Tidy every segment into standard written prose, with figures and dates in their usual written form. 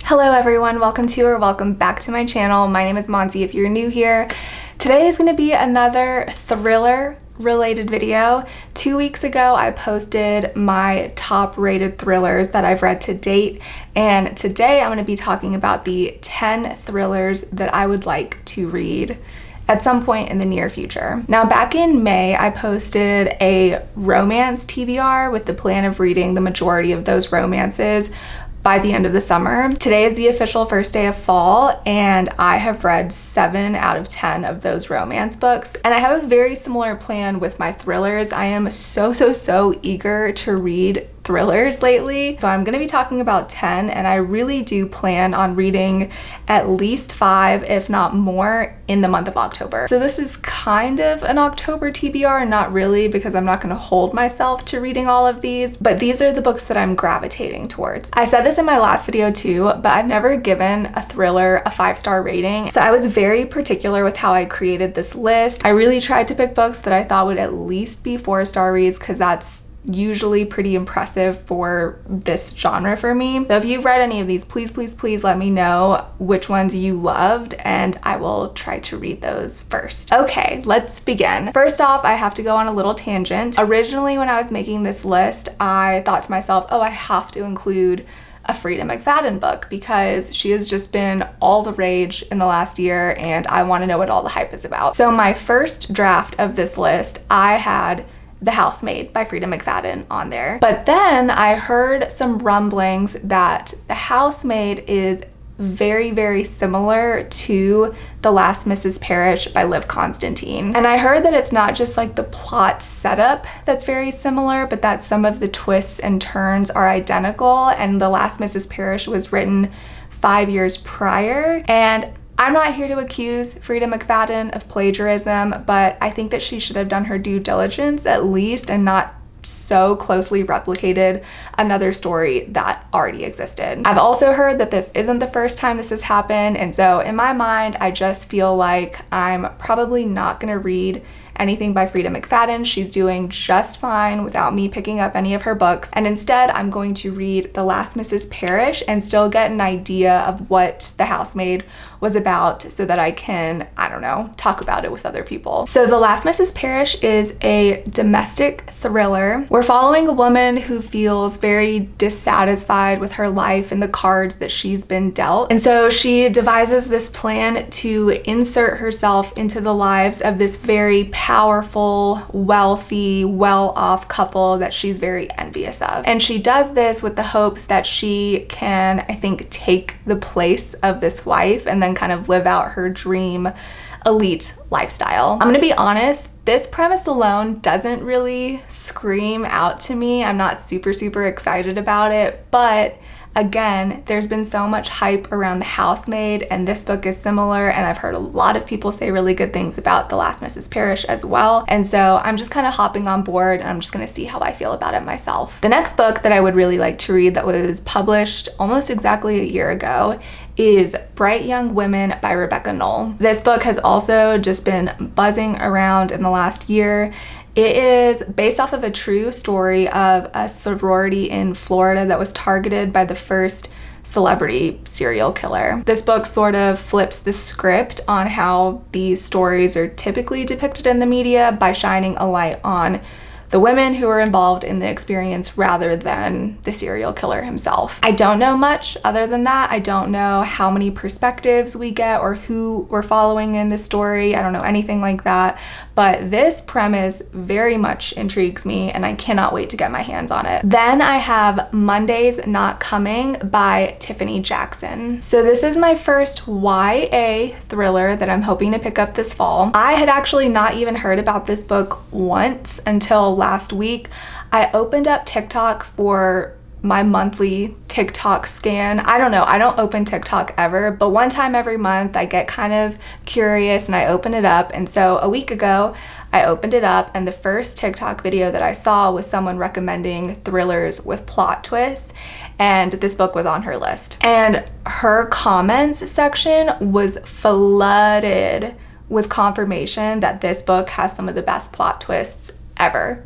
Hello everyone, welcome back to my channel. My name is Monty if you're new here. Today is going to be another thriller related video. 2 weeks ago I posted my top rated thrillers that I've read to date, and today I'm going to be talking about the 10 thrillers that I would like to read at some point in the near future. Now, back in May, I posted a romance TBR with the plan of reading the majority of those romances by the end of the summer. Today is the official first day of fall, and I have read 7 out of 10 of those romance books. And I have a very similar plan with my thrillers. I am so eager to read thrillers lately. So I'm going to be talking about 10, and I really do plan on reading at least 5, if not more, in the month of October. So this is kind of an October TBR, not really, because I'm not going to hold myself to reading all of these, but these are the books that I'm gravitating towards. I said this in my last video too, but I've never given a thriller a 5-star rating. So I was very particular with how I created this list. I really tried to pick books that I thought would at least be 4-star reads, because that's usually pretty impressive for this genre for me. So if you've read any of these, please let me know which ones you loved, and I will try to read those first. Okay, let's begin. First off, I have to go on a little tangent. Originally, when I was making this list, I thought to myself, oh, I have to include a Freida McFadden book because she has just been all the rage in the last year, and I want to know what all the hype is about. So my first draft of this list, I had The Housemaid by Freida McFadden on there. But then I heard some rumblings that The Housemaid is very similar to The Last Mrs. Parrish by Constantine. And I heard that it's not just like the plot setup that's very similar, but that some of the twists and turns are identical, and The Last Mrs. Parrish was written 5 years prior. And I'm not here to accuse Freida McFadden of plagiarism, but I think that she should have done her due diligence at least and not so closely replicated another story that already existed. I've also heard that this isn't the first time this has happened, and so in my mind, I just feel like I'm probably not gonna read anything by Freida McFadden. She's doing just fine without me picking up any of her books, and instead I'm going to read The Last Mrs. Parrish and still get an idea of what The Housemaid was about so that I can, I don't know, talk about it with other people. So The Last Mrs. Parrish is a domestic thriller. We're following a woman who feels very dissatisfied with her life and the cards that she's been dealt, and so she devises this plan to insert herself into the lives of this very powerful, wealthy, well-off couple that she's very envious of. And she does this with the hopes that she can, I think, take the place of this wife and then kind of live out her dream elite lifestyle. I'm gonna be honest, this premise alone doesn't really scream out to me. I'm not super excited about it, but again, there's been so much hype around The Housemaid, and this book is similar, and I've heard a lot of people say really good things about The Last Mrs. Parrish as well, and so I'm just kind of hopping on board, and I'm just gonna see how I feel about it myself. The next book that I would really like to read that was published almost exactly a year ago is Bright Young Women by Rebecca Knoll. This book has also just been buzzing around in the last year. It is based off of a true story of a sorority in Florida that was targeted by the first celebrity serial killer. This book sort of flips the script on how these stories are typically depicted in the media by shining a light on the women who were involved in the experience rather than the serial killer himself. I don't know much other than that. I don't know how many perspectives we get or who we're following in this story. I don't know anything like that, but this premise very much intrigues me, and I cannot wait to get my hands on it. Then I have Monday's Not Coming by Tiffany Jackson. So this is my first YA thriller that I'm hoping to pick up this fall. I had actually not even heard about this book once until last week. I opened up TikTok for my monthly TikTok scan. I don't know, I don't open TikTok ever, but one time every month I get kind of curious and I open it up. And so a week ago, I opened it up, and the first TikTok video that I saw was someone recommending thrillers with plot twists, and this book was on her list. And her comments section was flooded with confirmation that this book has some of the best plot twists ever.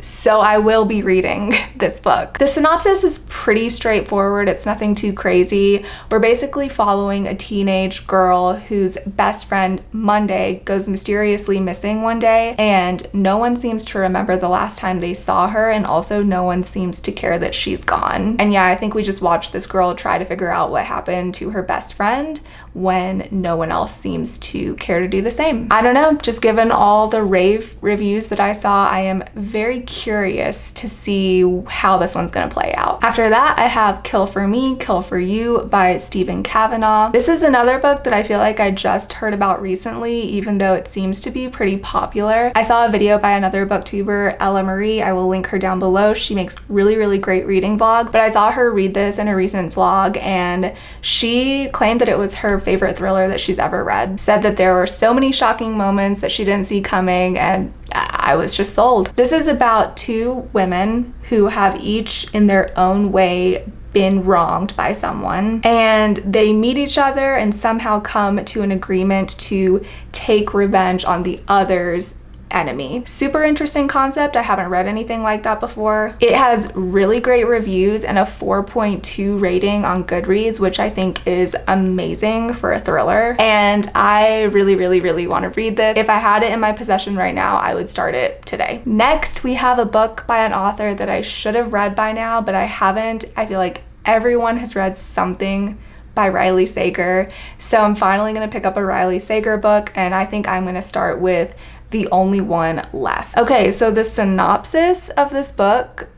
so I will be reading this book. The synopsis is pretty straightforward. It's nothing too crazy. We're basically following a teenage girl whose best friend, Monday, goes mysteriously missing one day, and no one seems to remember the last time they saw her, and also no one seems to care that she's gone. And yeah, I think we just watched this girl try to figure out what happened to her best friend when no one else seems to care to do the same. I don't know, just given all the rave reviews that I saw, I am very curious to see how this one's gonna play out. After that, I have Kill for Me, Kill for You by Stephen Cavanagh. This is another book that I feel like I just heard about recently, even though it seems to be pretty popular. I saw a video by another booktuber, Ella Marie. I will link her down below. She makes really great reading vlogs, but I saw her read this in a recent vlog, and she claimed that it was her favorite thriller that she's ever read. Said that there were so many shocking moments that she didn't see coming, and I was just sold. This is about two women who have each in their own way been wronged by someone, and they meet each other and somehow come to an agreement to take revenge on the other's enemy. Super interesting concept. I haven't read anything like that before. It has really great reviews and a 4.2 rating on Goodreads, which I think is amazing for a thriller. And I really want to read this. If I had it in my possession right now, I would start it today. Next, we have a book by an author that I should have read by now, but I haven't. I feel like everyone has read something by Riley Sager. So I'm finally going to pick up a Riley Sager book, and I think I'm going to start with The Only One Left. Okay, so the synopsis of this book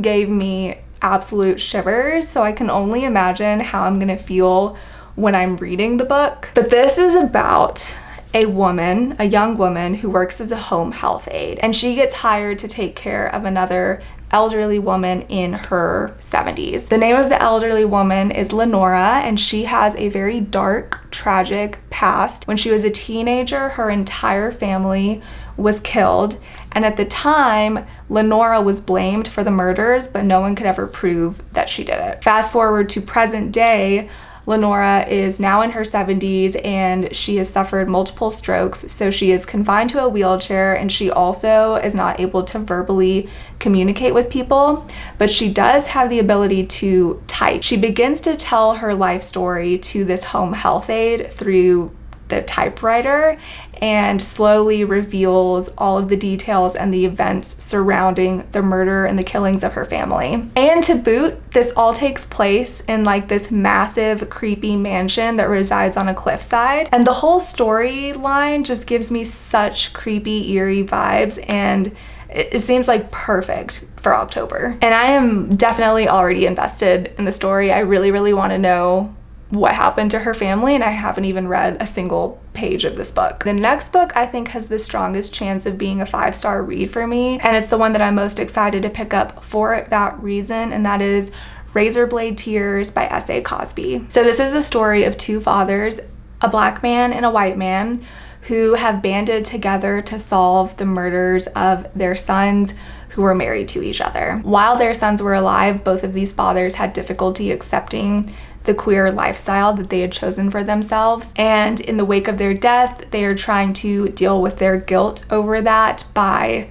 gave me absolute shivers, so I can only imagine how I'm gonna feel when I'm reading the book. But this is about a woman, a young woman who works as a home health aide, and she gets hired to take care of another elderly woman in her 70s. The name of the elderly woman is Lenora, and she has a very dark, tragic past. When she was a teenager, her entire family was killed, and at the time, Lenora was blamed for the murders, but no one could ever prove that she did it. Fast forward to present day, Lenora is now in her 70s and she has suffered multiple strokes, so she is confined to a wheelchair, and she also is not able to verbally communicate with people, but she does have the ability to type. She begins to tell her life story to this home health aide through the typewriter, and slowly reveals all of the details and the events surrounding the murder and the killings of her family. And to boot, this all takes place in like this massive, creepy mansion that resides on a cliffside. And the whole storyline just gives me such creepy, eerie vibes, and it seems like perfect for October. And I am definitely already invested in the story. I really want to know what happened to her family, and I haven't even read a single page of this book. The next book I think has the strongest chance of being a 5-star read for me, and it's the one that I'm most excited to pick up for that reason, and that is Razorblade Tears by S.A. Cosby. So this is the story of two fathers, a black man and a white man, who have banded together to solve the murders of their sons who were married to each other. While their sons were alive, both of these fathers had difficulty accepting the queer lifestyle that they had chosen for themselves. And in the wake of their death, they are trying to deal with their guilt over that by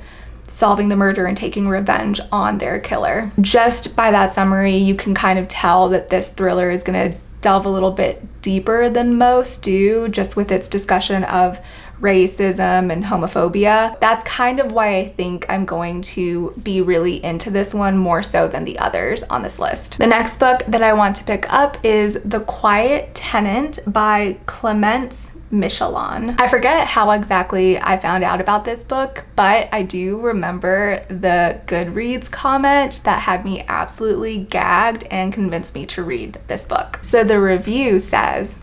solving the murder and taking revenge on their killer. Just by that summary, you can kind of tell that this thriller is gonna delve a little bit deeper than most do, just with its discussion of racism and homophobia. That's kind of why I think I'm going to be really into this one more so than the others on this list. The next book that I want to pick up is The Quiet Tenant by Clémence Michallon. I forget how exactly I found out about this book, but I do remember the Goodreads comment that had me absolutely gagged and convinced me to read this book. So the review says,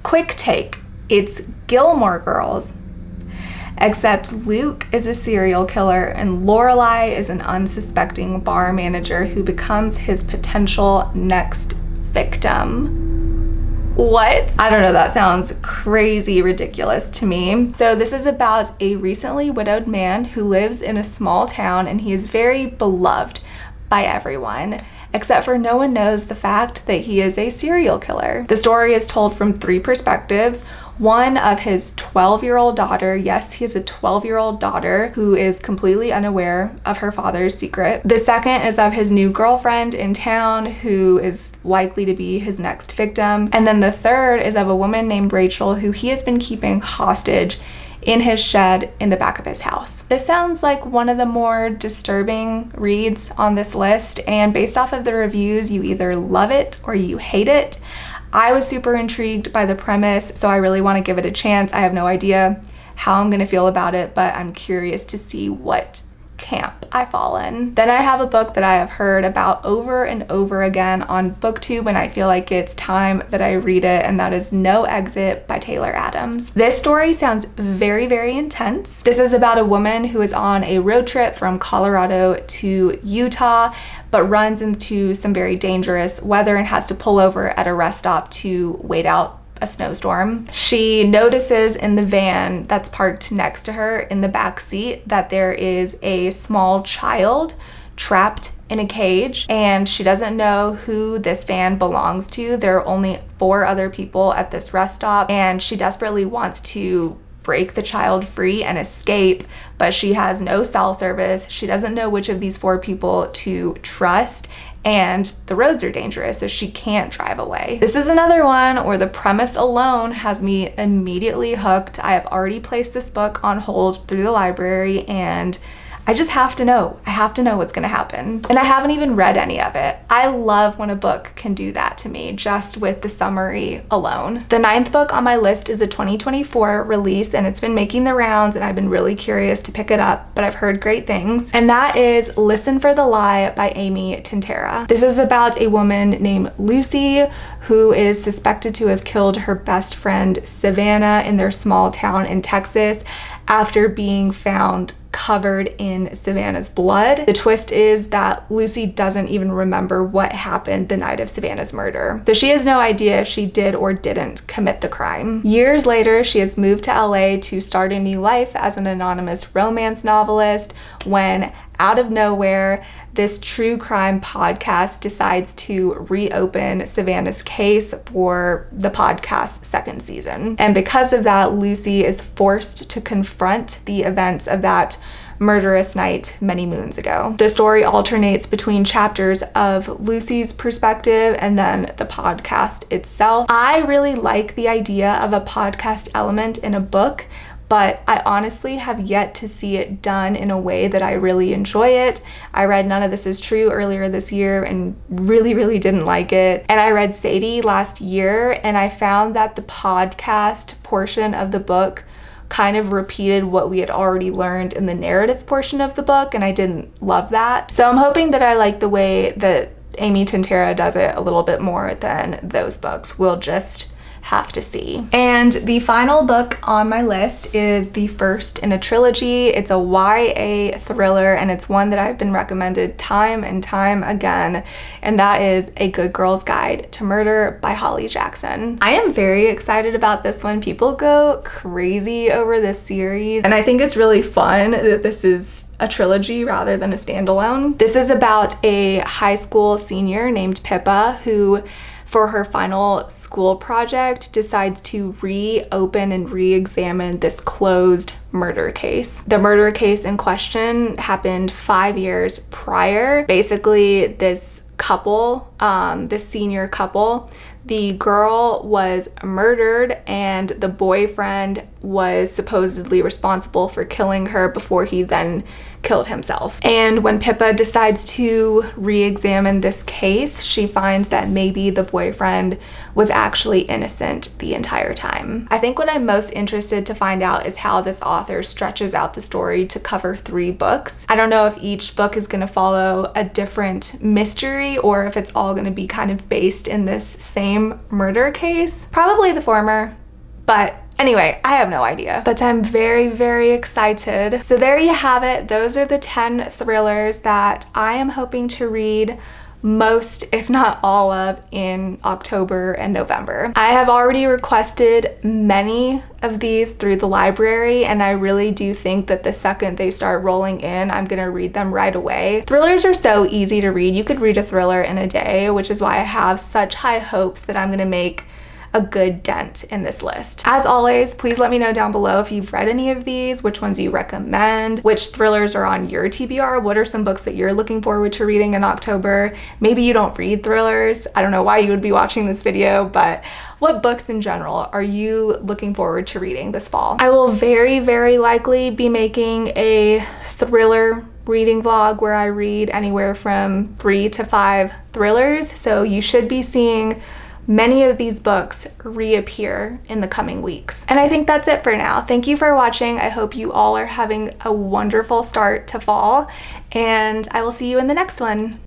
"Quick take, it's Gilmore Girls, except Luke is a serial killer and Lorelai is an unsuspecting bar manager who becomes his potential next victim." What? I don't know, that sounds crazy ridiculous to me. So this is about a recently widowed man who lives in a small town, and he is very beloved by everyone. except for no one knows the fact that he is a serial killer. The story is told from 3 perspectives. One of his 12-year-old daughter. Yes, he has a 12-year-old daughter who is completely unaware of her father's secret. The second is of his new girlfriend in town who is likely to be his next victim. And then the third is of a woman named Rachel who he has been keeping hostage in his shed in the back of his house. This sounds like one of the more disturbing reads on this list, and based off of the reviews, you either love it or you hate it. I was super intrigued by the premise, so I really want to give it a chance. I have no idea how I'm going to feel about it, but I'm curious to see what camp I fall in. Then I have a book that I have heard about over and over again on BookTube, and I feel like it's time that I read it, and that is No Exit by Taylor Adams. This story sounds very, very intense. This is about a woman who is on a road trip from Colorado to Utah, but runs into some very dangerous weather and has to pull over at a rest stop to wait out a snowstorm. She notices in the van that's parked next to her in the back seat that there is a small child trapped in a cage, and she doesn't know who this van belongs to. There are only 4 other people at this rest stop, and she desperately wants to break the child free and escape, but she has no cell service. She doesn't know which of these 4 people to trust, and the roads are dangerous, so she can't drive away. This is another one where the premise alone has me immediately hooked. I have already placed this book on hold through the library, and I just have to know. I have to know what's gonna happen. And I haven't even read any of it. I love when a book can do that to me, just with the summary alone. The 9th book on my list is a 2024 release, and it's been making the rounds, and I've been really curious to pick it up, but I've heard great things. And that is Listen for the Lie by Amy Tintera. This is about a woman named Lucy who is suspected to have killed her best friend Savannah in their small town in Texas after being found covered in Savannah's blood. The twist is that Lucy doesn't even remember what happened the night of Savannah's murder. So she has no idea if she did or didn't commit the crime. Years later, she has moved to LA to start a new life as an anonymous romance novelist when, out of nowhere, this true crime podcast decides to reopen Savannah's case for the podcast's 2nd season. And because of that, Lucy is forced to confront the events of that murderous night many moons ago. The story alternates between chapters of Lucy's perspective and then the podcast itself. I really like the idea of a podcast element in a book, but I honestly have yet to see it done in a way that I really enjoy it. I read None of This Is True earlier this year and really didn't like it. And I read Sadie last year, and I found that the podcast portion of the book kind of repeated what we had already learned in the narrative portion of the book, and I didn't love that. So I'm hoping that I like the way that Amy Tintera does it a little bit more than those books. We'll just have to see. And the final book on my list is the first in a trilogy. It's a YA thriller, and it's one that I've been recommended time and time again, and that is A Good Girl's Guide to Murder by Holly Jackson. I am very excited about this one. People go crazy over this series, and I think it's really fun that this is a trilogy rather than a standalone. This is about a high school senior named Pippa who, for her final school project, decides to reopen and re-examine this closed murder case. The murder case in question happened 5 years prior. Basically, this couple, this senior couple, the girl was murdered and the boyfriend was supposedly responsible for killing her before he then killed himself. And when Pippa decides to re-examine this case, she finds that maybe the boyfriend was actually innocent the entire time. I think what I'm most interested to find out is how this author stretches out the story to cover 3 books. I don't know if each book is going to follow a different mystery or if it's all going to be kind of based in this same murder case. Probably the former, but anyway, I have no idea, but I'm very excited. So there you have it. Those are the 10 thrillers that I am hoping to read most, if not all of, in October and November. I have already requested many of these through the library, and I really do think that the second they start rolling in, I'm gonna read them right away. Thrillers are so easy to read. You could read a thriller in a day, which is why I have such high hopes that I'm gonna make a good dent in this list. As always, please let me know down below if you've read any of these, which ones you recommend, which thrillers are on your TBR, what are some books that you're looking forward to reading in October. Maybe you don't read thrillers. I don't know why you would be watching this video, but what books in general are you looking forward to reading this fall? I will very, very likely be making a thriller reading vlog where I read anywhere from 3 to 5 thrillers, so you should be seeing many of these books reappear in the coming weeks. And I think that's it for now. Thank you for watching. I hope you all are having a wonderful start to fall, and I will see you in the next one.